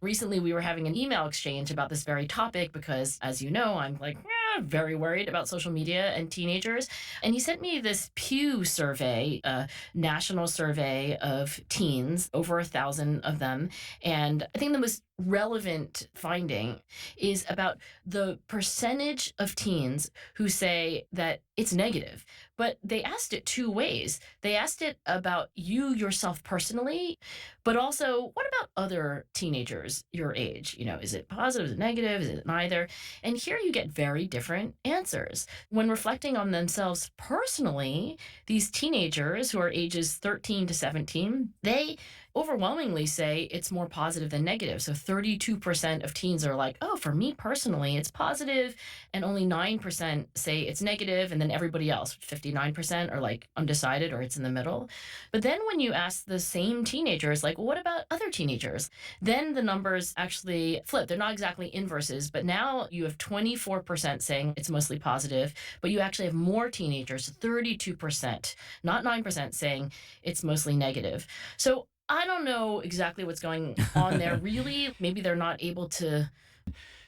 Recently, we were having an email exchange about this very topic because, as you know, I'm like, very worried about social media and teenagers. And he sent me this Pew survey, a national survey of teens, over 1,000 of them. And I think the most relevant finding is about the percentage of teens who say that it's negative. But they asked it two ways. They asked it about you yourself personally, but also, what about other teenagers your age? Is it positive? Is it negative? Is it neither? And here you get very different answers. When reflecting on themselves personally, these teenagers who are ages 13 to 17, they overwhelmingly say it's more positive than negative. So 32% of teens are like, oh, for me personally, it's positive, and only 9% say it's negative, and then everybody else, 59%, are like undecided or it's in the middle. But then when you ask the same teenagers, like, well, what about other teenagers? Then the numbers actually flip. They're not exactly inverses, but now you have 24% saying it's mostly positive, but you actually have more teenagers, 32%, not 9%, saying it's mostly negative. So I don't know exactly what's going on there. Really, maybe they're not able to.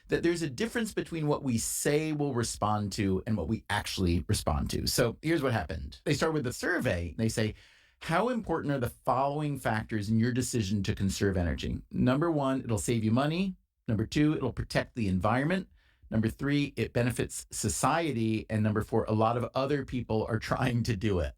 That there's a difference between what we say we'll respond to and what we actually respond to. So here's what happened. They start with the survey. They say, how important are the following factors in your decision to conserve energy? Number one, it'll save you money. Number two, it'll protect the environment. Number three, it benefits society. And number four, a lot of other people are trying to do it.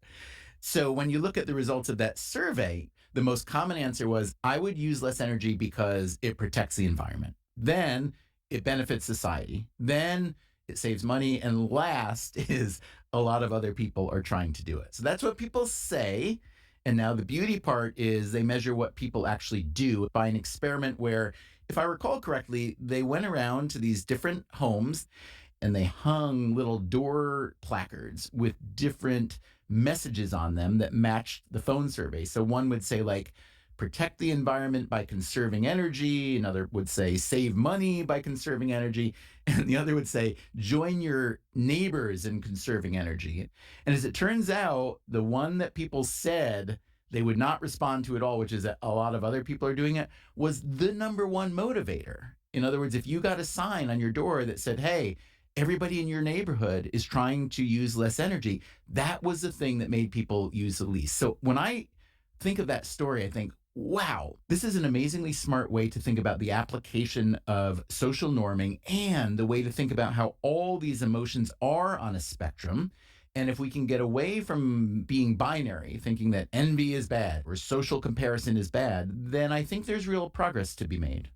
So when you look at the results of that survey, the most common answer was, I would use less energy because it protects the environment. Then it benefits society. Then it saves money. And last is, a lot of other people are trying to do it. So that's what people say. And now the beauty part is they measure what people actually do by an experiment where, if I recall correctly, they went around to these different homes and they hung little door placards with different messages on them that matched the phone survey. So one would say, like, protect the environment by conserving energy. Another would say save money by conserving energy. And the other would say join your neighbors in conserving energy. And as it turns out, the one that people said they would not respond to at all, which is that a lot of other people are doing it, was the number one motivator. In other words, if you got a sign on your door that said, hey, everybody in your neighborhood is trying to use less energy, that was the thing that made people use the least. So when I think of that story, I think, wow, this is an amazingly smart way to think about the application of social norming and the way to think about how all these emotions are on a spectrum. And if we can get away from being binary, thinking that envy is bad or social comparison is bad, then I think there's real progress to be made.